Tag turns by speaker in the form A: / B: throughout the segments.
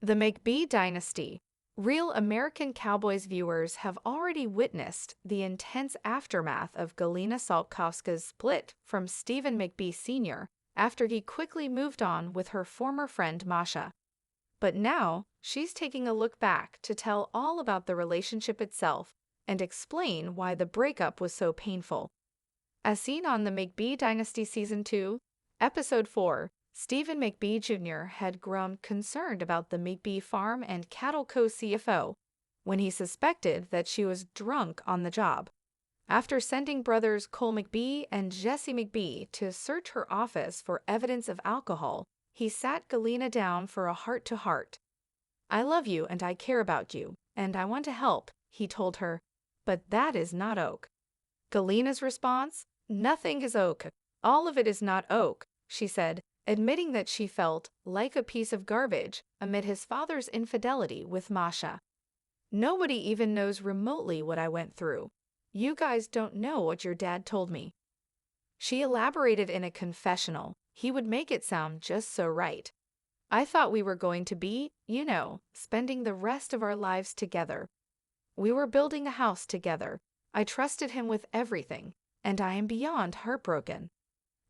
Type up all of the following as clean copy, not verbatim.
A: The McBee dynasty. Real American Cowboys viewers have already witnessed the intense aftermath of Galina Saltkowska's split from Stephen McBee Sr. after he quickly moved on with her former friend Masha. But now, she's taking a look back to tell all about the relationship itself and explain why the breakup was so painful. As seen on the McBee Dynasty Season 2, Episode 4, Stephen McBee Jr. had grown concerned about the McBee Farm and Cattle Co. CFO when he suspected that she was drunk on the job. After sending brothers Cole McBee and Jesse McBee to search her office for evidence of alcohol, he sat Galina down for a heart-to-heart. "I love you and I care about you, and I want to help," he told her, "but that is not oak." Galina's response? "Nothing is oak. All of it is not oak," she said, admitting that she felt like a piece of garbage amid his father's infidelity with Masha. "Nobody even knows remotely what I went through. You guys don't know what your dad told me." She elaborated in a confessional. He would make it sound just so right. "I thought we were going to be, spending the rest of our lives together. We were building a house together. I trusted him with everything, and I am beyond heartbroken."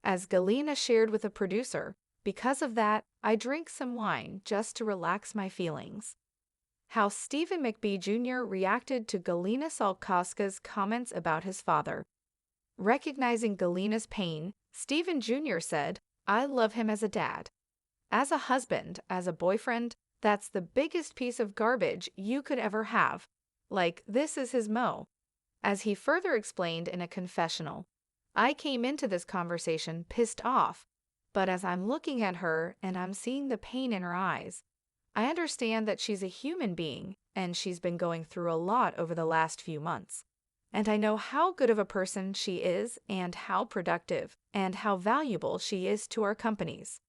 A: As Galina shared with a producer, "Because of that, I drink some wine just to relax my feelings." How Stephen McBee Jr. reacted to Galina Saltkowska's comments about his father. Recognizing Galina's pain, Stephen Jr. said, "I love him as a dad. As a husband, as a boyfriend, that's the biggest piece of garbage you could ever have. Like, this is his mo." As he further explained in a confessional, "I came into this conversation pissed off, but as I'm looking at her and I'm seeing the pain in her eyes, I understand that she's a human being and she's been going through a lot over the last few months. And I know how good of a person she is and how productive and how valuable she is to our companies."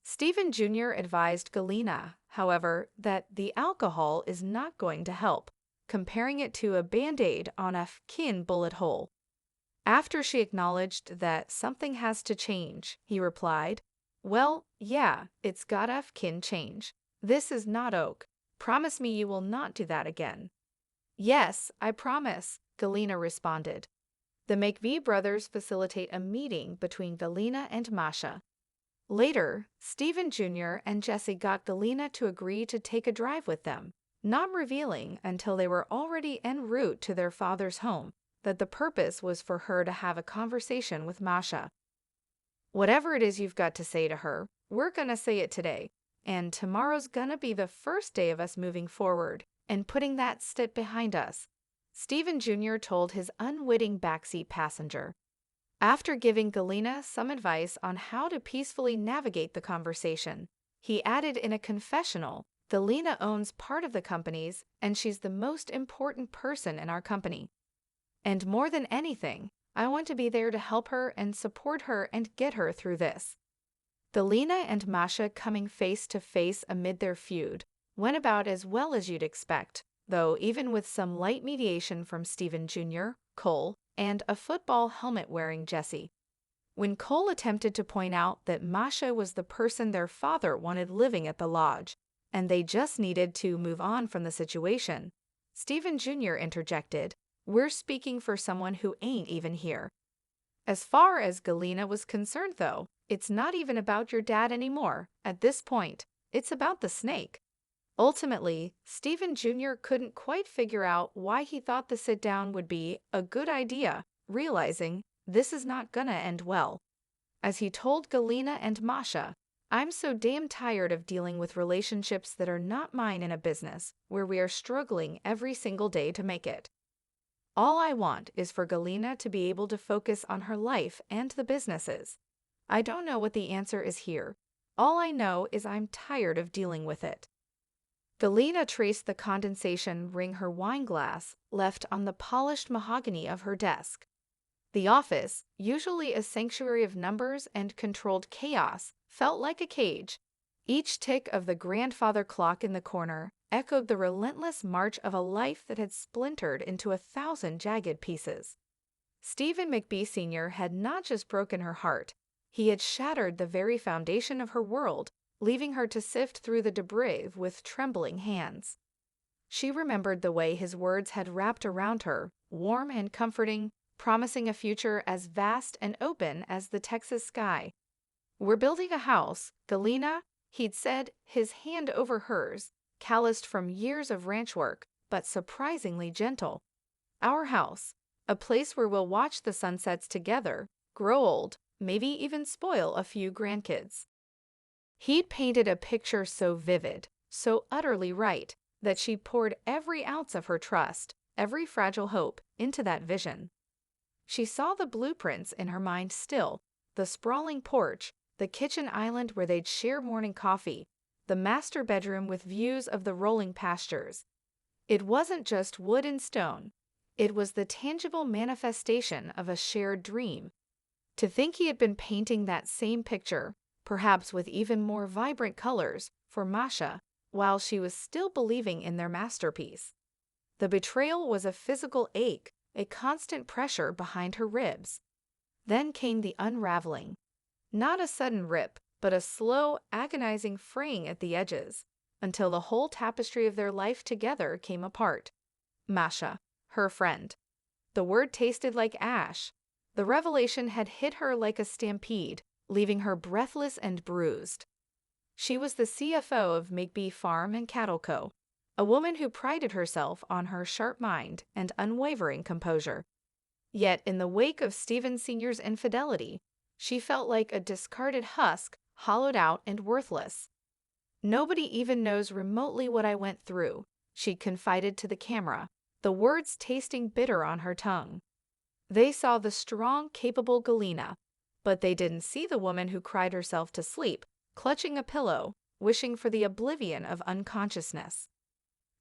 A: Stephen Jr. advised Galina, however, that the alcohol is not going to help, comparing it to a band-aid on a kin bullet hole. After she acknowledged that something has to change, he replied, "Well, yeah, it's gotta kin change. This is not oak. Promise me you will not do that again." "Yes, I promise," Galina responded. The McBee brothers facilitate a meeting between Galina and Masha. Later, Stephen Jr. and Jesse got Galina to agree to take a drive with them, not revealing until they were already en route to their father's home that the purpose was for her to have a conversation with Masha. "Whatever it is you've got to say to her, we're gonna say it today, and tomorrow's gonna be the first day of us moving forward and putting that step behind us," Stephen Jr. told his unwitting backseat passenger. After giving Galina some advice on how to peacefully navigate the conversation, he added in a confessional, "Galina owns part of the companies, and she's the most important person in our company. And more than anything, I want to be there to help her and support her and get her through this." Galina and Masha coming face to face amid their feud went about as well as you'd expect, though even with some light mediation from Stephen Jr., Cole, and a football helmet-wearing Jesse. When Cole attempted to point out that Masha was the person their father wanted living at the lodge, and they just needed to move on from the situation, Stephen Jr. interjected, "We're speaking for someone who ain't even here." As far as Galina was concerned, though, it's not even about your dad anymore. At this point, it's about the snake. Ultimately, Stephen Jr. couldn't quite figure out why he thought the sit-down would be a good idea, realizing this is not gonna end well. As he told Galina and Masha, "I'm so damn tired of dealing with relationships that are not mine in a business where we are struggling every single day to make it. All I want is for Galina to be able to focus on her life and the businesses. I don't know what the answer is here. All I know is I'm tired of dealing with it." Galina traced the condensation ring her wine glass left on the polished mahogany of her desk. The office, usually a sanctuary of numbers and controlled chaos, felt like a cage. Each tick of the grandfather clock in the corner echoed the relentless march of a life that had splintered into 1,000 jagged pieces. Stephen McBee Sr. had not just broken her heart, he had shattered the very foundation of her world, leaving her to sift through the debris with trembling hands. She remembered the way his words had wrapped around her, warm and comforting, promising a future as vast and open as the Texas sky. "We're building a house, Galina," he'd said, his hand over hers, calloused from years of ranch work, but surprisingly gentle. "Our house, a place where we'll watch the sunsets together, grow old, maybe even spoil a few grandkids." He'd painted a picture so vivid, so utterly right, that she poured every ounce of her trust, every fragile hope, into that vision. She saw the blueprints in her mind still, the sprawling porch, the kitchen island where they'd share morning coffee, the master bedroom with views of the rolling pastures. It wasn't just wood and stone. It was the tangible manifestation of a shared dream. To think he had been painting that same picture, perhaps with even more vibrant colors, for Masha, while she was still believing in their masterpiece. The betrayal was a physical ache, a constant pressure behind her ribs. Then came the unraveling. Not a sudden rip, but a slow, agonizing fraying at the edges, until the whole tapestry of their life together came apart. Masha, her friend. The word tasted like ash. The revelation had hit her like a stampede, leaving her breathless and bruised. She was the CFO of McBee Farm and Cattle Co., a woman who prided herself on her sharp mind and unwavering composure. Yet in the wake of Stephen Sr.'s infidelity, she felt like a discarded husk, hollowed out and worthless. "Nobody even knows remotely what I went through," she confided to the camera, the words tasting bitter on her tongue. They saw the strong, capable Galina, but they didn't see the woman who cried herself to sleep, clutching a pillow, wishing for the oblivion of unconsciousness.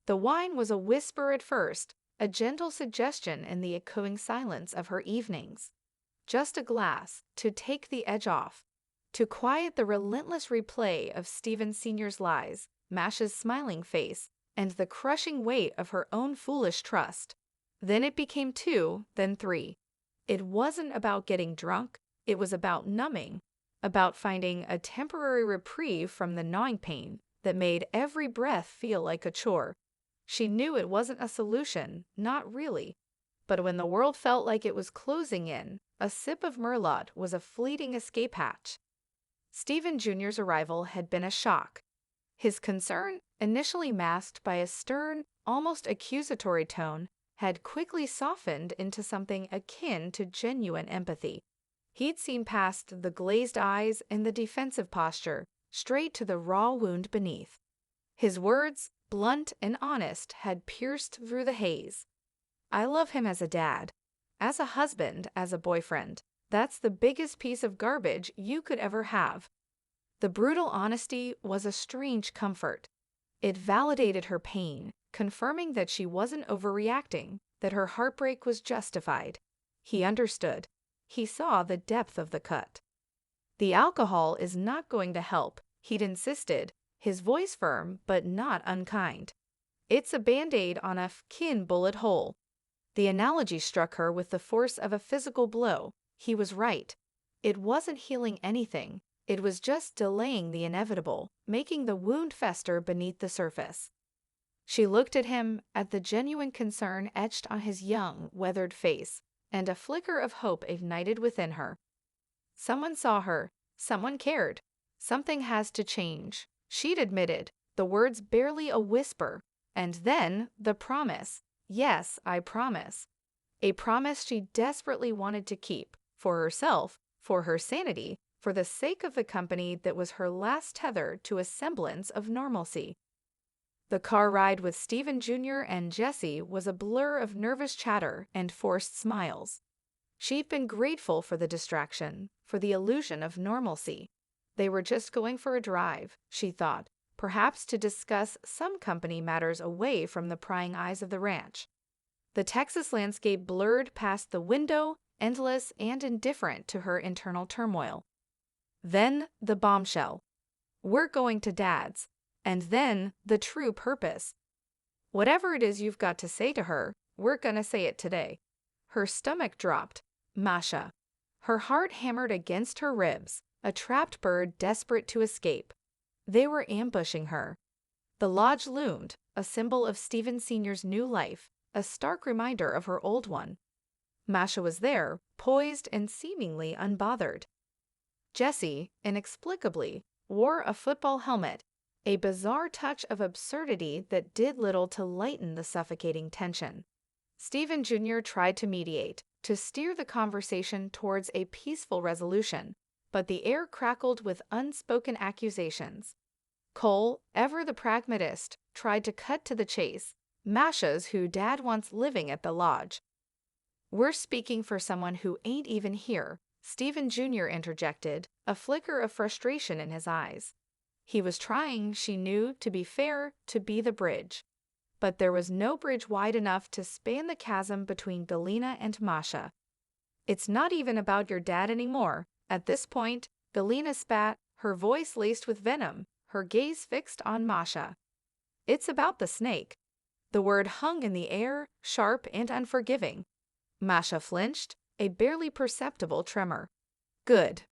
A: The wine was a whisper at first, a gentle suggestion in the echoing silence of her evenings. Just a glass, to take the edge off, to quiet the relentless replay of Stephen Sr.'s lies, Masha's smiling face, and the crushing weight of her own foolish trust. Then it became 2, then 3. It wasn't about getting drunk, it was about numbing, about finding a temporary reprieve from the gnawing pain that made every breath feel like a chore. She knew it wasn't a solution, not really. But when the world felt like it was closing in, a sip of Merlot was a fleeting escape hatch. Stephen Jr.'s arrival had been a shock. His concern, initially masked by a stern, almost accusatory tone, had quickly softened into something akin to genuine empathy. He'd seen past the glazed eyes and the defensive posture, straight to the raw wound beneath. His words, blunt and honest, had pierced through the haze. "I love him as a dad, as a husband, as a boyfriend. That's the biggest piece of garbage you could ever have." The brutal honesty was a strange comfort. It validated her pain, confirming that she wasn't overreacting, that her heartbreak was justified. He understood. He saw the depth of the cut. "The alcohol is not going to help," he'd insisted, his voice firm but not unkind. "It's a band-aid on a f***ing bullet hole." The analogy struck her with the force of a physical blow. He was right. It wasn't healing anything. It was just delaying the inevitable, making the wound fester beneath the surface. She looked at him, at the genuine concern etched on his young, weathered face, and a flicker of hope ignited within her. Someone saw her. Someone cared. Something has to change, she'd admitted, the words barely a whisper, and then the promise. "Yes, I promise." A promise she desperately wanted to keep, for herself, for her sanity, for the sake of the company that was her last tether to a semblance of normalcy. The car ride with Stephen Jr. and Jesse was a blur of nervous chatter and forced smiles. She'd been grateful for the distraction, for the illusion of normalcy. They were just going for a drive, she thought, perhaps to discuss some company matters away from the prying eyes of the ranch. The Texas landscape blurred past the window, endless and indifferent to her internal turmoil. Then the bombshell. "We're going to Dad's." And then the true purpose. "Whatever it is you've got to say to her, we're gonna say it today." Her stomach dropped. Masha. Her heart hammered against her ribs, a trapped bird desperate to escape. They were ambushing her. The lodge loomed, a symbol of Stephen Sr.'s new life, a stark reminder of her old one. Masha was there, poised and seemingly unbothered. Jessie, inexplicably, wore a football helmet, a bizarre touch of absurdity that did little to lighten the suffocating tension. Stephen Jr. tried to mediate, to steer the conversation towards a peaceful resolution, but the air crackled with unspoken accusations. Cole, ever the pragmatist, tried to cut to the chase. Masha's who Dad wants living at the lodge. "We're speaking for someone who ain't even here," Stephen Jr. interjected, a flicker of frustration in his eyes. He was trying, she knew, to be fair, to be the bridge. But there was no bridge wide enough to span the chasm between Galina and Masha. "It's not even about your dad anymore." At this point, Galina spat, her voice laced with venom, her gaze fixed on Masha. "It's about the snake." The word hung in the air, sharp and unforgiving. Masha flinched, a barely perceptible tremor. "Good,"